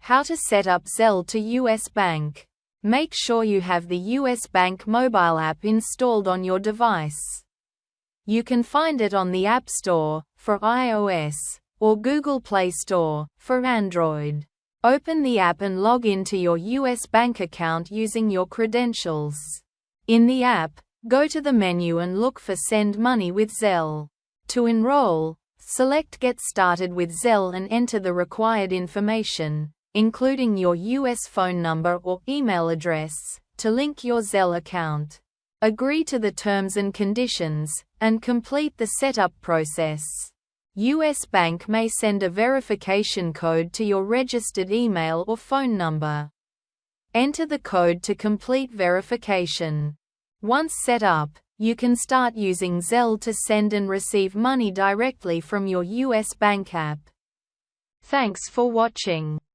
How to set up Zelle to US Bank. Make sure you have the US Bank mobile app installed on your device. You can find it on the App Store for iOS or Google Play Store for Android. Open the app and log into your US Bank account using your credentials. In the app, go to the menu and look for Send Money with Zelle. To enroll, select Get Started with Zelle and enter the required information, including your US phone number or email address, to link your Zelle account. Agree to the terms and conditions, and complete the setup process. US Bank may send a verification code to your registered email or phone number. Enter the code to complete verification. Once set up, you can start using Zelle to send and receive money directly from your US Bank app. Thanks for watching.